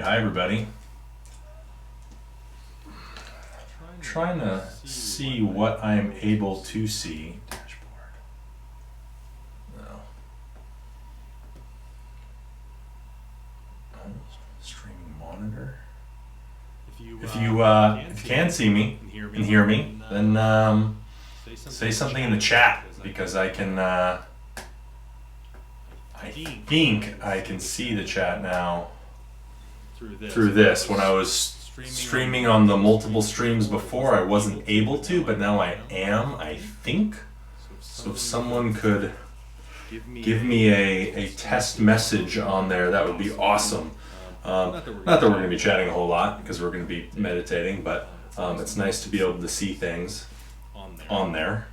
hi everybody. Trying to see what I'm able to see. Dashboard. No. Oh, streaming monitor. If you can see me and hear me, then say something in the chat because I can. I think I can see the chat now through this. When I was streaming on the multiple streams before, I wasn't able to, but now I am, I think. So if someone could give me a test message on there, that would be awesome. Not that we're going to be chatting a whole lot because we're going to be meditating, but it's nice to be able to see things on there.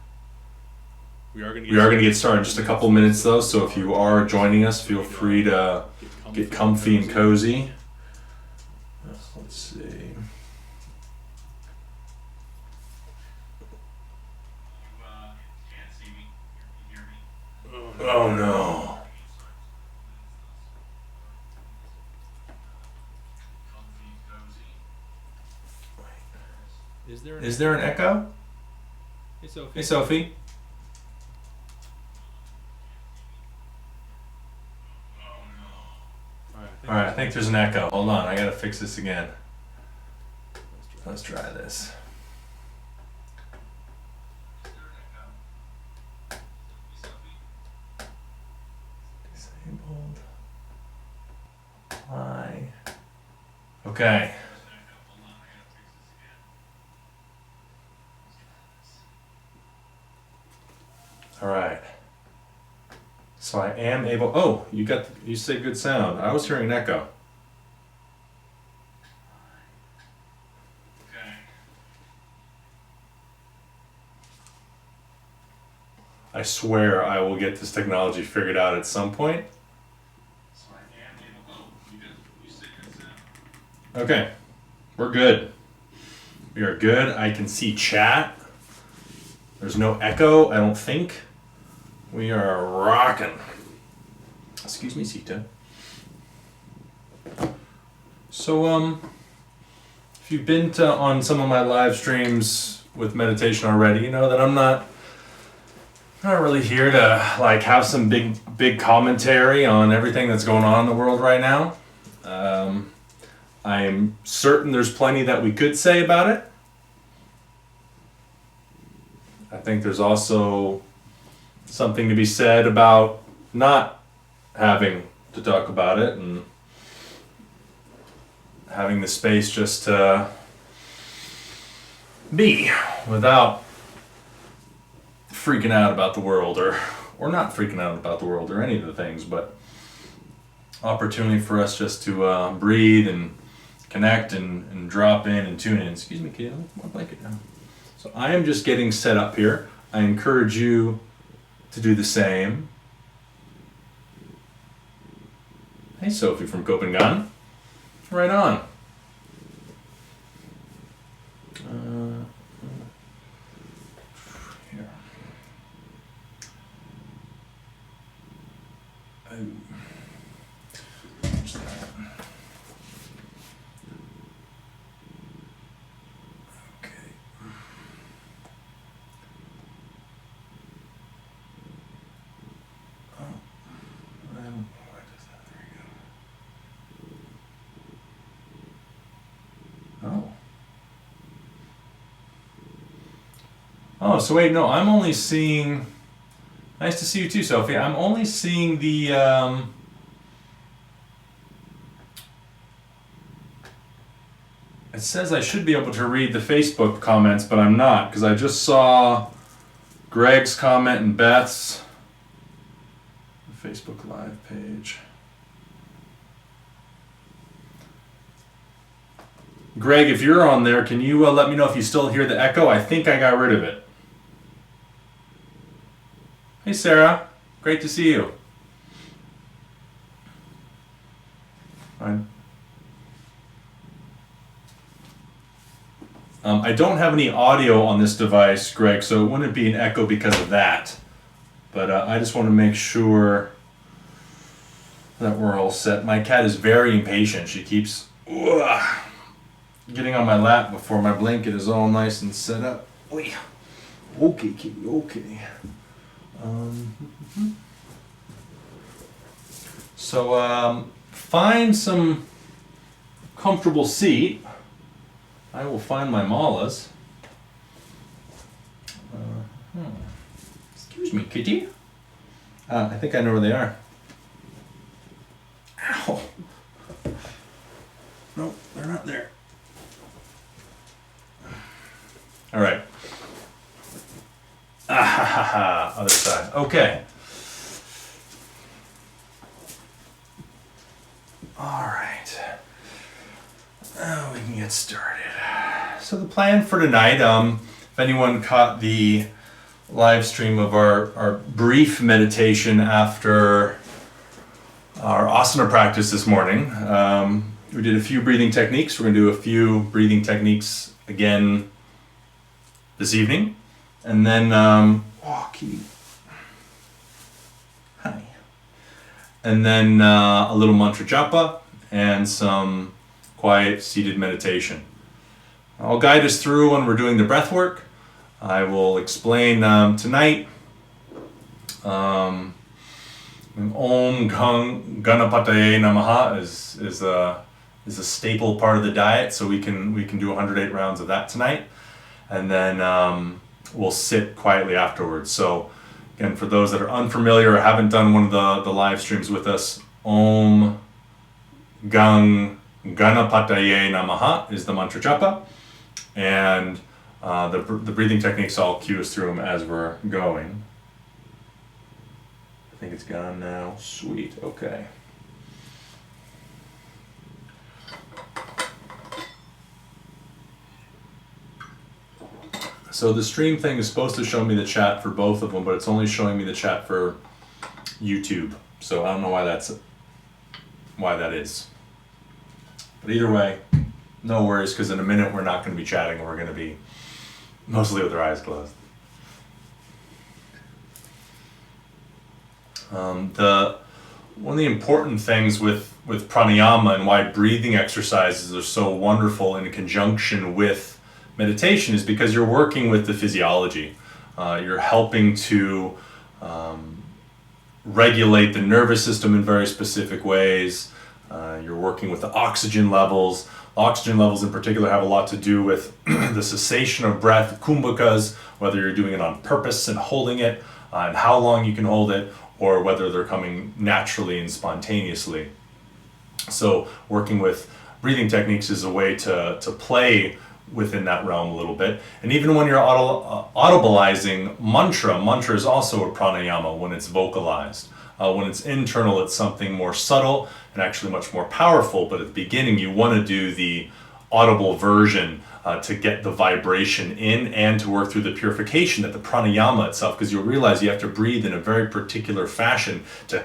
We are going to get started in just a couple minutes though, so if you are joining us, feel free to get comfy and cozy. Let's see. Oh no. Is there an echo? Hey Sophie. Alright, I think there's an echo. Hold on, I gotta fix this again. Let's try this. Disabled. Apply. Okay. Alright. So I am able. Oh, you say good sound. I was hearing an echo. Okay. I swear I will get this technology figured out at some point. So I am able. Oh, you say good sound. Okay, we're good. We are good. I can see chat. There's no echo, I don't think. We are rocking. Excuse me, Sita. So, if you've been on some of my live streams with meditation already, you know that I'm not really here to like have some big commentary on everything that's going on in the world right now. I am certain there's plenty that we could say about it. I think there's also something to be said about not having to talk about it and having the space just to be without freaking out about the world or not freaking out about the world or any of the things, but opportunity for us just to breathe and connect and drop in and tune in. Excuse me, kid, my blanket now. So I am just getting set up here. I encourage you to do the same. Hey Sophie from Copenhagen. Right on. Here. There's that. Oh, so wait, no, I'm only seeing... Nice to see you too, Sophie. I'm only seeing the... It says I should be able to read the Facebook comments, but I'm not, because I just saw Greg's comment and Beth's Facebook Live page. Greg, if you're on there, can you let me know if you still hear the echo? I think I got rid of it. Hey Sarah, great to see you. Fine. I don't have any audio on this device, Greg, so it wouldn't be an echo because of that. But I just want to make sure that we're all set. My cat is very impatient. She keeps Getting on my lap before my blanket is all nice and set up. Okay, kitty, okay. So find some comfortable seat. I will find my malas. Excuse me, kitty. I think I know where they are. Ow. No, they're not there. All right. Other side. Okay. All right. Now we can get started. So the plan for tonight, if anyone caught the live stream of our brief meditation after our asana practice this morning, we did a few breathing techniques. We're going to do a few breathing techniques again this evening. And then, hi. And then a little mantra japa and some quiet seated meditation. I'll guide us through when we're doing the breath work. I will explain tonight. Om Ganapataye Namaha is a staple part of the diet, so we can do 108 rounds of that tonight, and then we'll sit quietly afterwards. So again, for those that are unfamiliar or haven't done one of the live streams with us, Om Ganapataye Namaha is the mantra japa, and the breathing techniques, I'll cue us through them as we're going. I think it's gone now. Sweet, okay. So the stream thing is supposed to show me the chat for both of them, but it's only showing me the chat for YouTube. So I don't know why that is. But either way, no worries, because in a minute we're not going to be chatting. We're going to be mostly with our eyes closed. One of the important things with pranayama and why breathing exercises are so wonderful in conjunction with meditation is because you're working with the physiology. You're helping to regulate the nervous system in very specific ways. You're working with the oxygen levels. Oxygen levels in particular have a lot to do with the cessation of breath, kumbhakas, whether you're doing it on purpose and holding it, and how long you can hold it, or whether they're coming naturally and spontaneously. So working with breathing techniques is a way to play within that realm a little bit. And even when you're audibilizing mantra is also a pranayama when it's vocalized. When it's internal, it's something more subtle and actually much more powerful, but at the beginning you want to do the audible version to get the vibration in and to work through the purification at the pranayama itself, because you'll realize you have to breathe in a very particular fashion to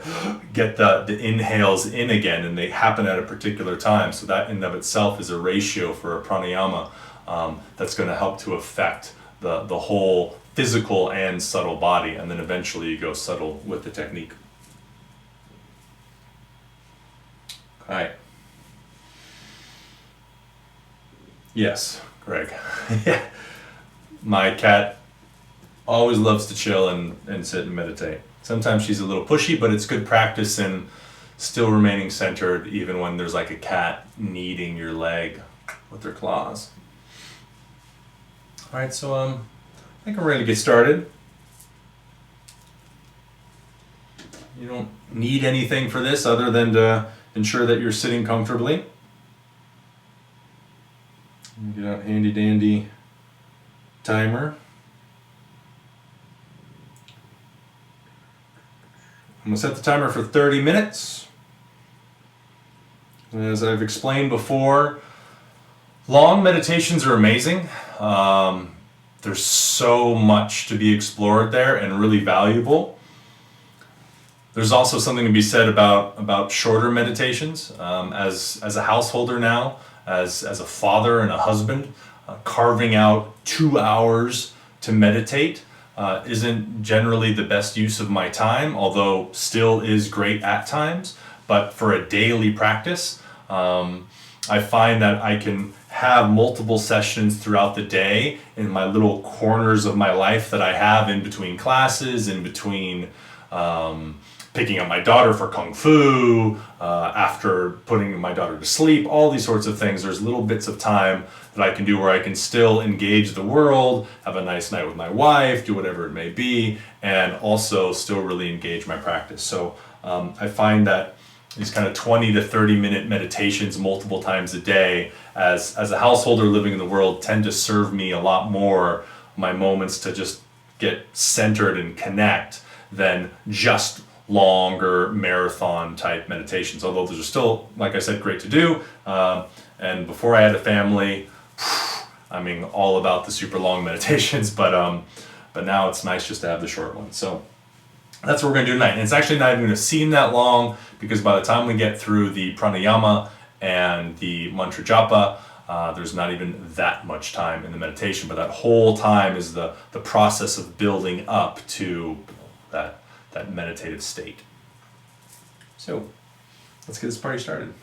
get the inhales in again, and they happen at a particular time. So that in and of itself is a ratio for a pranayama that's going to help to affect the whole physical and subtle body, and then eventually you go subtle with the technique. Hi. Yes, Greg. Yeah. My cat always loves to chill and sit and meditate. Sometimes she's a little pushy, but it's good practice in still remaining centered even when there's like a cat kneading your leg with their claws. All right, so I think we're ready to get started. You don't need anything for this other than to ensure that you're sitting comfortably. Get out handy dandy timer. I'm going to set the timer for 30 minutes. As I've explained before, long meditations are amazing. There's so much to be explored there and really valuable. There's also something to be said about shorter meditations. As a householder now, as a father and a husband, carving out 2 hours to meditate isn't generally the best use of my time, although still is great at times. But for a daily practice, I find that I can have multiple sessions throughout the day in my little corners of my life that I have in between classes, in between picking up my daughter for Kung Fu, after putting my daughter to sleep, all these sorts of things. There's little bits of time that I can do where I can still engage the world, have a nice night with my wife, do whatever it may be, and also still really engage my practice. So I find that these kind of 20 to 30 minute meditations multiple times a day as a householder living in the world tend to serve me a lot more, my moments to just get centered and connect, than just longer marathon type meditations. Although those are still, like I said, great to do. And before I had a family, I mean, all about the super long meditations, but now it's nice just to have the short ones. So that's what we're going to do tonight. And it's actually not even going to seem that long, because by the time we get through the pranayama and the mantra japa, there's not even that much time in the meditation, but that whole time is the process of building up to that meditative state. So let's get this party started.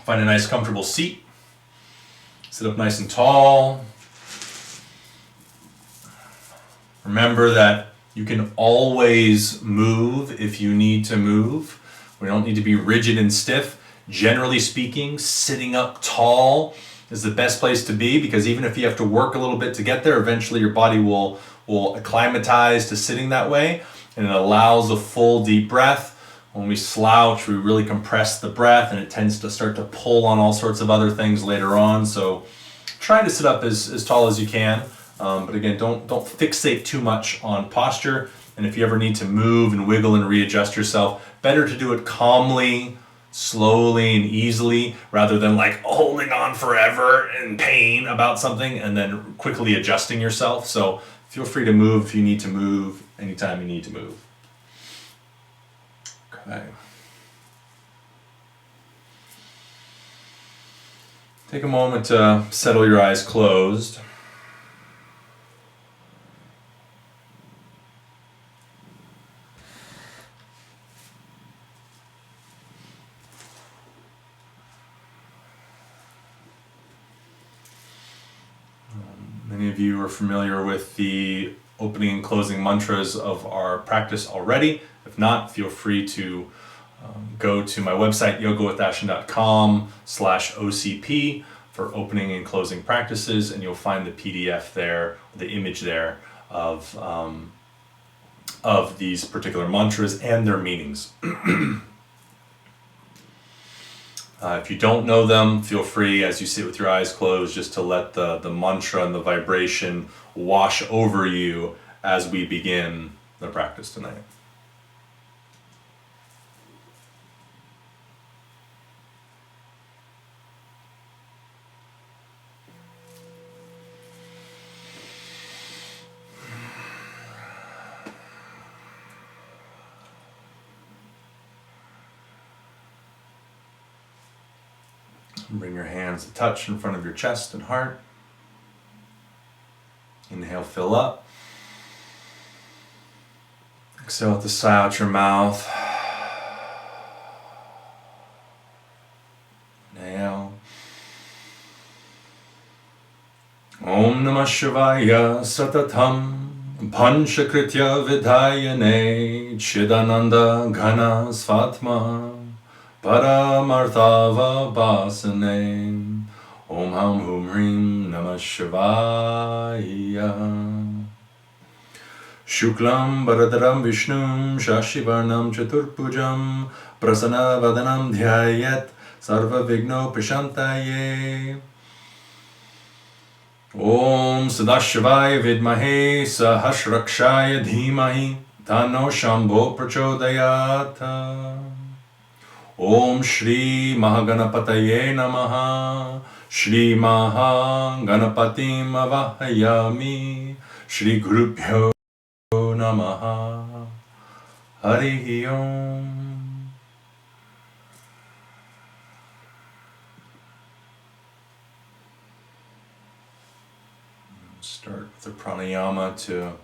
Find a nice comfortable seat. Sit up nice and tall. Remember that you can always move if you need to move. We don't need to be rigid and stiff. Generally speaking, sitting up tall is the best place to be, because even if you have to work a little bit to get there, eventually your body will acclimatize to sitting that way, and it allows a full deep breath. When we slouch, we really compress the breath, and it tends to start to pull on all sorts of other things later on. So try to sit up as tall as you can, but again, don't fixate too much on posture. And if you ever need to move and wiggle and readjust yourself, better to do it calmly, slowly and easily, rather than like holding on forever in pain about something and then quickly adjusting yourself. So feel free to move if you need to move, anytime you need to move. Okay. Take a moment to settle your eyes closed. Many of you are familiar with the opening and closing mantras of our practice already. If not, feel free to go to my website, yogawithashin.com/OCP for opening and closing practices, and you'll find the PDF there, the image there of these particular mantras and their meanings. If you don't know them, feel free, as you sit with your eyes closed, just to let the mantra and the vibration wash over you as we begin the practice tonight. Bring your hands to touch in front of your chest and heart. Inhale, fill up. Exhale with the sigh out your mouth. Inhale. Om Namah Shivaya Satatham Panchakritya Vidhayane Chidananda Ghana Svatma Paramarthava Basane Om Ham Hum Hrim Namah Shivaya Shuklam Bharadaram Vishnum Shashivarnam Chaturpujam Prasanna Vadanam Dhyayat Sarva Vigno Prishantaye Om Sadashivaya Vidmahe Sahasrakshaya Dhimahi Tano Shambho Prachodayata Om Shri Mahaganapataye Namaha Shri Mahaganapatim Avahayami Shri Gurubhyo Namaha Harihi Om. Start with the pranayama to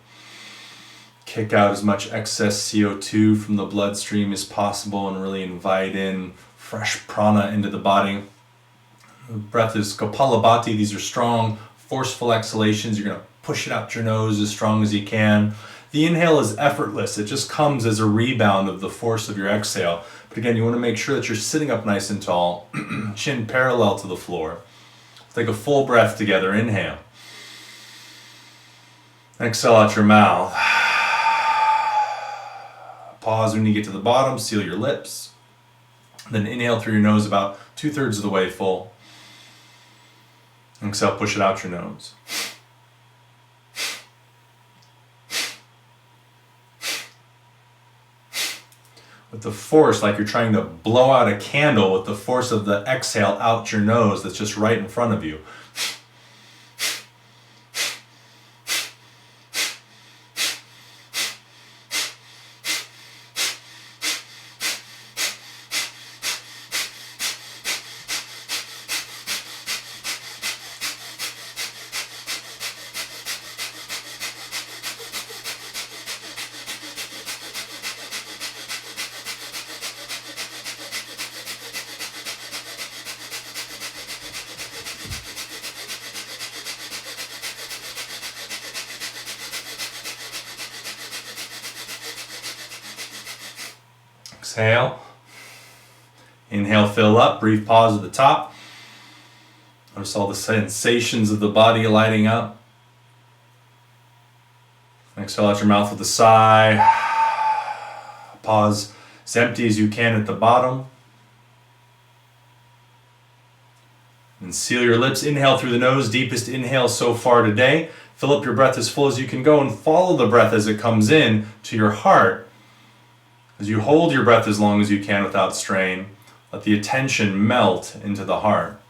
kick out as much excess CO2 from the bloodstream as possible and really invite in fresh prana into the body. The breath is Kapalabhati. These are strong, forceful exhalations. You're going to push it out your nose as strong as you can. The inhale is effortless. It just comes as a rebound of the force of your exhale. But again, you want to make sure that you're sitting up nice and tall, chin parallel to the floor. Take a full breath together. Inhale. Exhale out your mouth. Pause when you get to the bottom. Seal your lips. Then inhale through your nose about 2/3 of the way full. Exhale, push it out your nose. With the force, like you're trying to blow out a candle with the force of the exhale out your nose that's just right in front of you. Exhale. Inhale, fill up. Brief pause at the top. Notice all the sensations of the body lighting up. Exhale out your mouth with a sigh. Pause as empty as you can at the bottom. And seal your lips. Inhale through the nose. Deepest inhale so far today. Fill up your breath as full as you can go and follow the breath as it comes in to your heart. As you hold your breath as long as you can without strain, let the attention melt into the heart.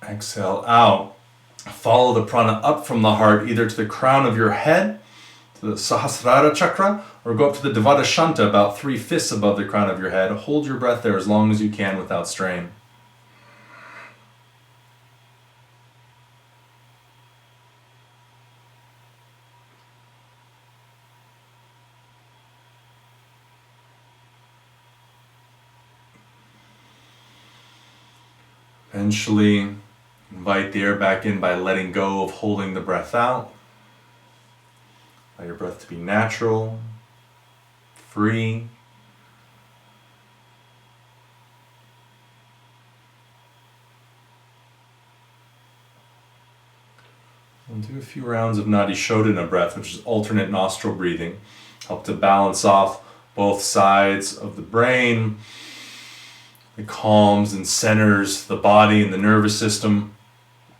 Exhale out. Follow the prana up from the heart, either to the crown of your head, to the Sahasrara chakra, or go up to the Devadashanta, about 3/5 above the crown of your head. Hold your breath there as long as you can without strain. Eventually, invite the air back in by letting go of holding the breath out. Allow your breath to be natural, free. And do a few rounds of Nadi Shodhana breath, which is alternate nostril breathing. Help to balance off both sides of the brain. It calms and centers the body and the nervous system.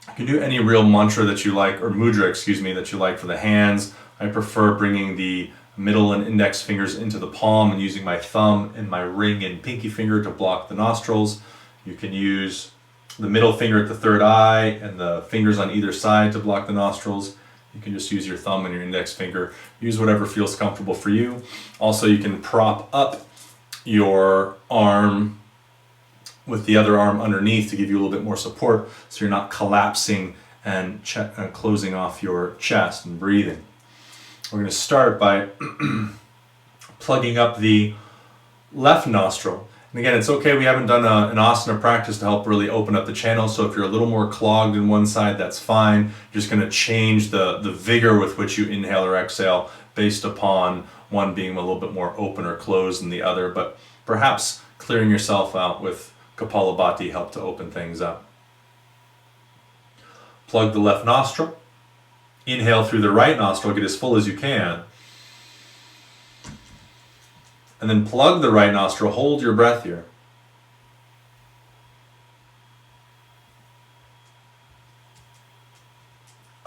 You can do any real mantra that you like, or mudra, that you like for the hands. I prefer bringing the middle and index fingers into the palm and using my thumb and my ring and pinky finger to block the nostrils. You can use the middle finger at the third eye and the fingers on either side to block the nostrils. You can just use your thumb and your index finger. Use whatever feels comfortable for you. Also, you can prop up your arm with the other arm underneath to give you a little bit more support so you're not collapsing and closing off your chest and breathing. We're going to start by plugging up the left nostril. And again, it's okay, we haven't done an asana practice to help really open up the channel, so if you're a little more clogged in one side, that's fine. You're just going to change the vigor with which you inhale or exhale based upon one being a little bit more open or closed than the other, but perhaps clearing yourself out with Kapalabhati help to open things up. Plug the left nostril. Inhale through the right nostril, get as full as you can. And then plug the right nostril, hold your breath here.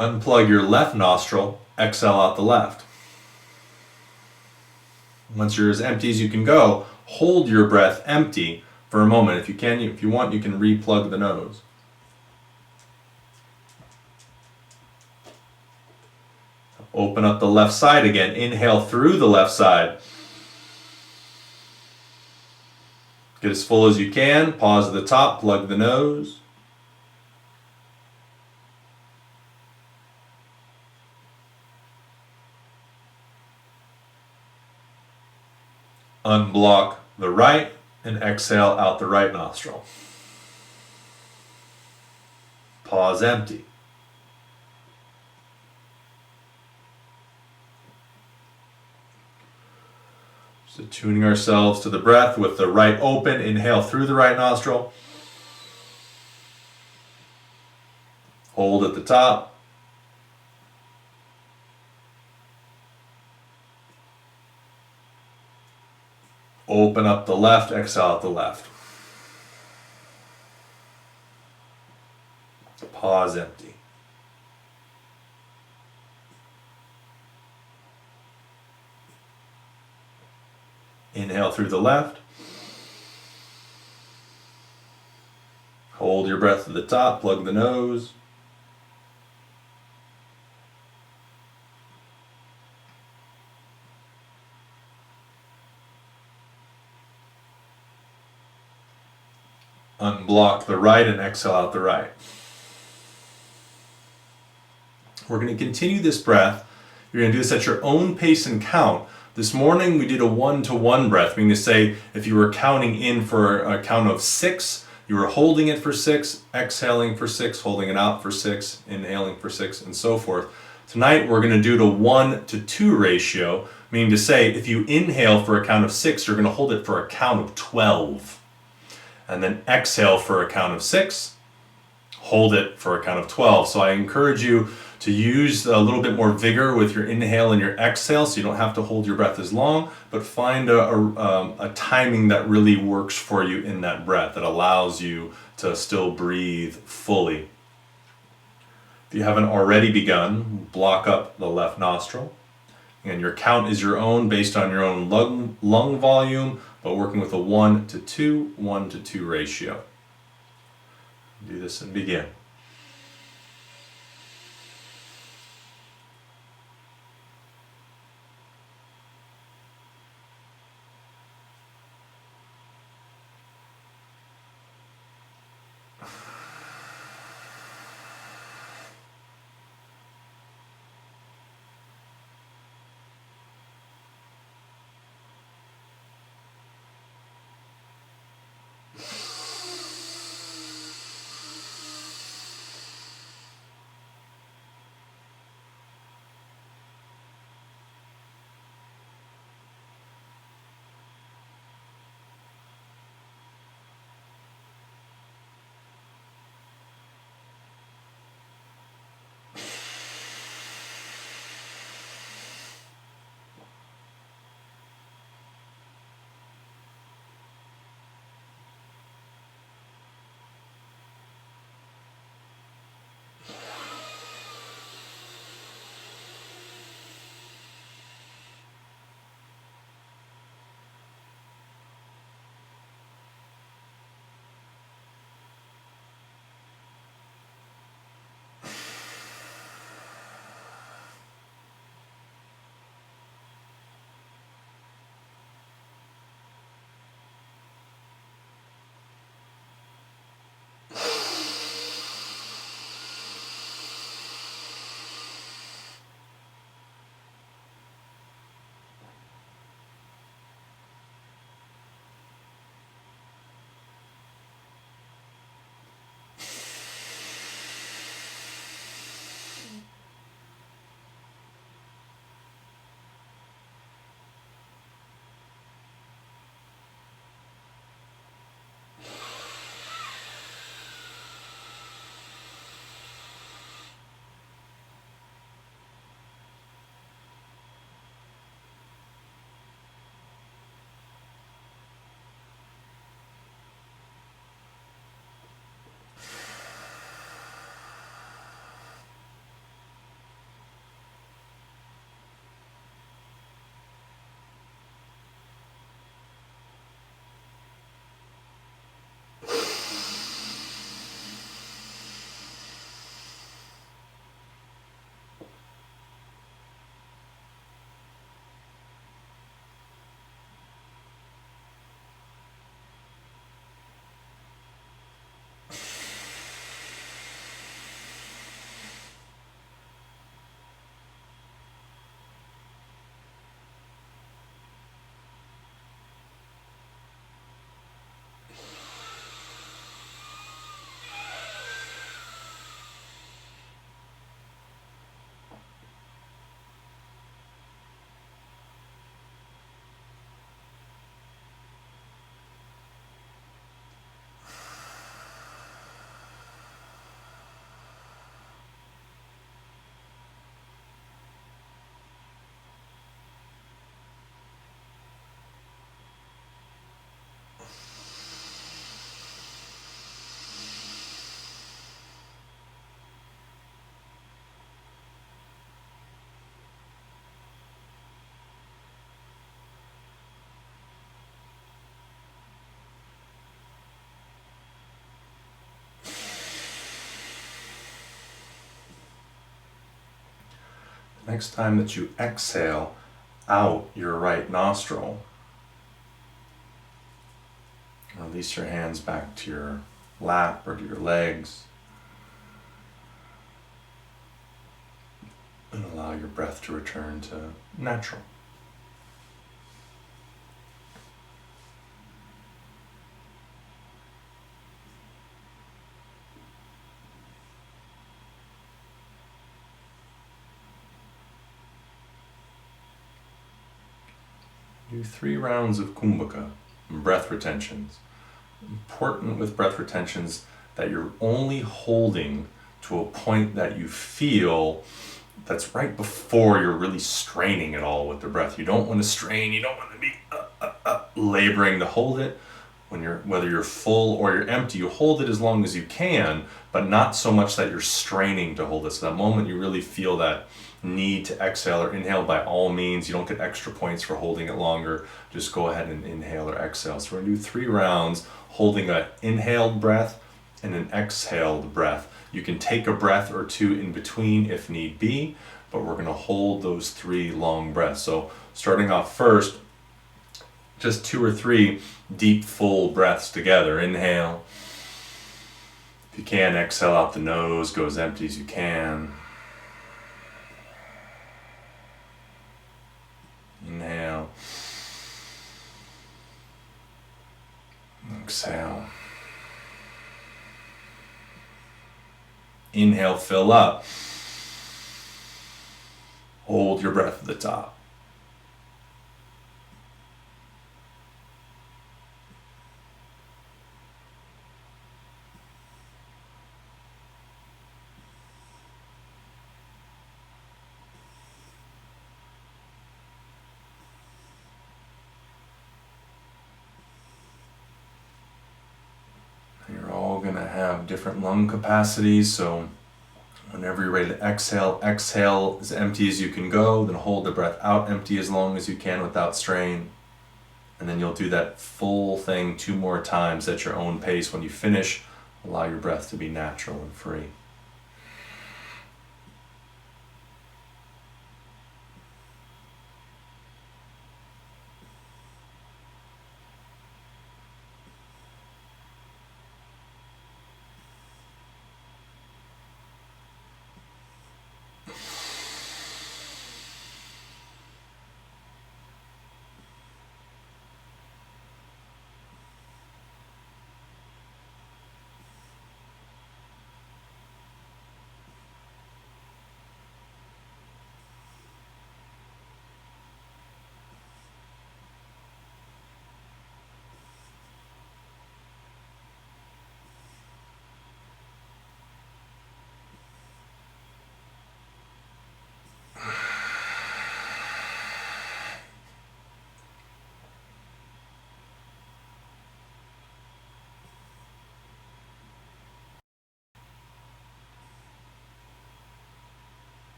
Unplug your left nostril, exhale out the left. Once you're as empty as you can go, hold your breath empty. for a moment. If you want, you can re-plug the nose. Open up the left side again. Inhale through the left side. Get as full as you can. Pause at the top. Plug the nose. Unblock the right and exhale out the right nostril. Pause empty. So tuning ourselves to the breath with the right open. Inhale through the right nostril. Hold at the top. Open up the left, exhale out the left. Pause empty. Inhale through the left. Hold your breath to the top, plug the nose. Unblock the right and exhale out the right. We're going to continue this breath. You're going to do this at your own pace and count. This morning we did a 1-to-1 breath, meaning to say if you were counting in for a count of 6, you were holding it for 6, exhaling for 6, holding it out for 6, inhaling for 6, and so forth. Tonight we're going to do the 1-to-2 ratio, meaning to say if you inhale for a count of 6, you're going to hold it for a count of 12. And then exhale for a count of 6, hold it for a count of 12. So I encourage you to use a little bit more vigor with your inhale and your exhale so you don't have to hold your breath as long, but find a timing that really works for you in that breath that allows you to still breathe fully. If you haven't already begun, block up the left nostril. And your count is your own based on your own lung volume, but working with a 1-to-2, 1-to-2 ratio. Do this and begin. next time that you exhale out your right nostril, release your hands back to your lap or to your legs, and allow your breath to return to natural. Do 3 rounds of kumbhaka, breath retentions. Important with breath retentions that you're only holding to a point that you feel that's right before you're really straining at all with the breath. You don't want to strain, you don't want to be laboring to hold it. Whether you're full or you're empty, you hold it as long as you can, but not so much that you're straining to hold it. So that moment you really feel that need to exhale or inhale, by all means, you don't get extra points for holding it longer. Just go ahead and inhale or exhale. So we're going to do 3 rounds, holding an inhaled breath and an exhaled breath. You can take a breath or 2 in between if need be, but we're going to hold those 3 long breaths. So starting off first, just 2 or 3 deep, full breaths together. Inhale. If you can, exhale out the nose, go as empty as you can. Inhale. Exhale. Inhale, fill up. Hold your breath at the top. You're all going to have different lung capacities, so whenever you're ready to exhale, exhale as empty as you can go, then hold the breath out empty as long as you can without strain. And then you'll do that full thing 2 more times at your own pace. When you finish, allow your breath to be natural and free.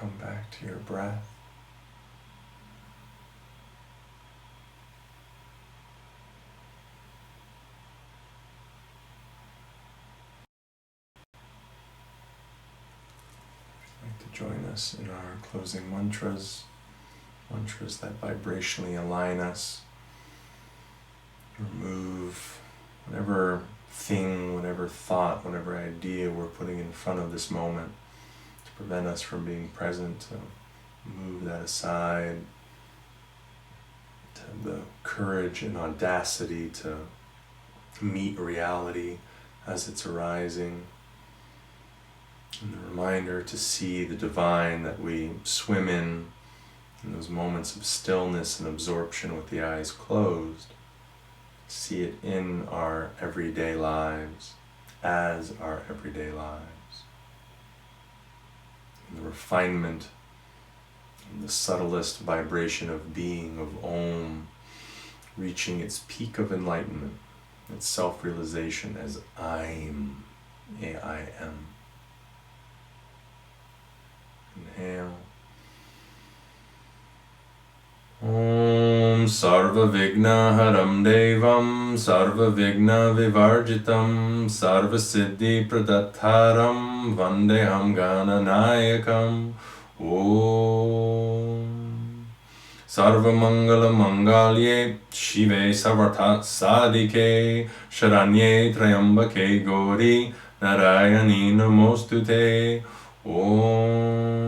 come back to your breath. To join us in our closing mantras that vibrationally align us, remove whatever thing, whatever thought, whatever idea we're putting in front of this moment to prevent us from being present, to move that aside, to have the courage and audacity to meet reality as it's arising. And the reminder to see the divine that we swim in those moments of stillness and absorption with the eyes closed. See it in our everyday lives, as our everyday lives. And the refinement and the subtlest vibration of being, of Om, reaching its peak of enlightenment, its self-realization as I'm, A-I-M. Inhale. Om Sarva Vigna Haram Devam Sarva Vigna Vivarjitam Sarva Siddhi Pradattaram Vandeham Gananayakam. Om Sarva Mangala Mangalye Shive Sarvartha Sadike Sharanye Trayambake Gauri Narayani Namostute. Om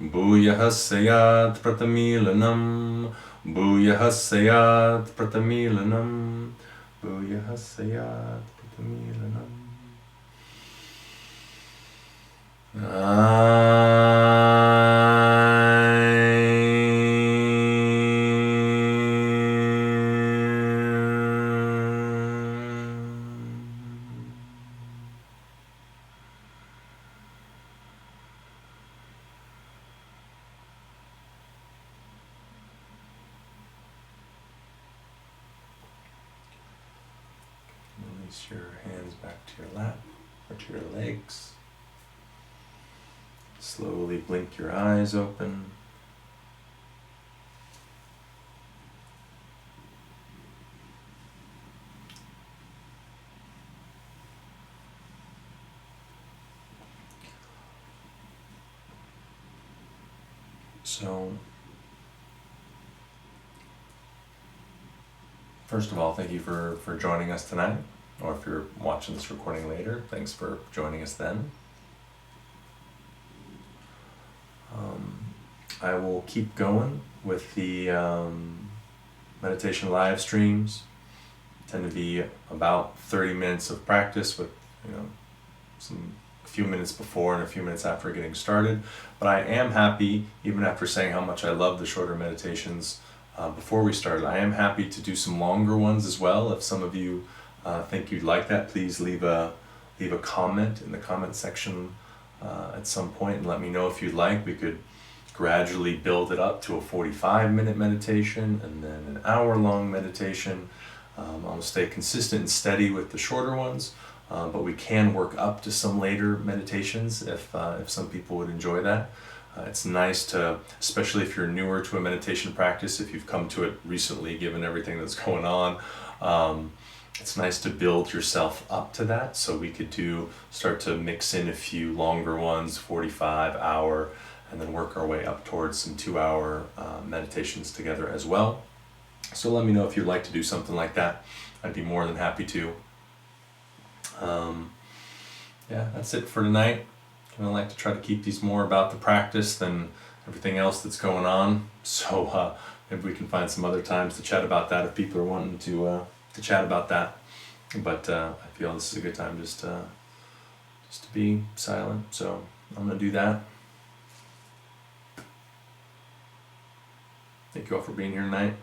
Bhuyah Sayat Pratamilanam Bhuyah Sayat Pratamilanam Bhuyah Sayat Pratamilanam. Release your hands back to your lap or to your legs. Slowly blink your eyes open. So, first of all, thank you for joining us tonight, or if you're watching this recording later, thanks for joining us then. I will keep going with the meditation live streams. Tend to be about 30 minutes of practice with, some few minutes before and a few minutes after getting started. But I am happy, even after saying how much I love the shorter meditations before we started, I am happy to do some longer ones as well. If some of you think you'd like that, please leave a comment in the comment section at some point and let me know if you'd like. We could gradually build it up to a 45-minute meditation and then an hour-long meditation. I'll stay consistent and steady with the shorter ones, but we can work up to some later meditations if some people would enjoy that. It's nice to, especially if you're newer to a meditation practice, if you've come to it recently, given everything that's going on, it's nice to build yourself up to that. So we could start to mix in a few longer ones, 45 hour, and then work our way up towards some 2-hour meditations together as well. So let me know if you'd like to do something like that. I'd be more than happy to. That's it for tonight. I like to try to keep these more about the practice than everything else that's going on. So maybe we can find some other times to chat about that if people are wanting to chat about that. But I feel this is a good time just to be silent. So I'm going to do that. Thank you all for being here tonight.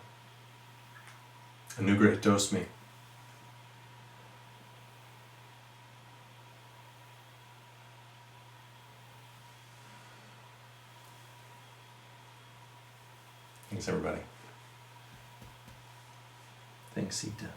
Anugrahitosmi. Thanks, everybody. Thanks, Sita.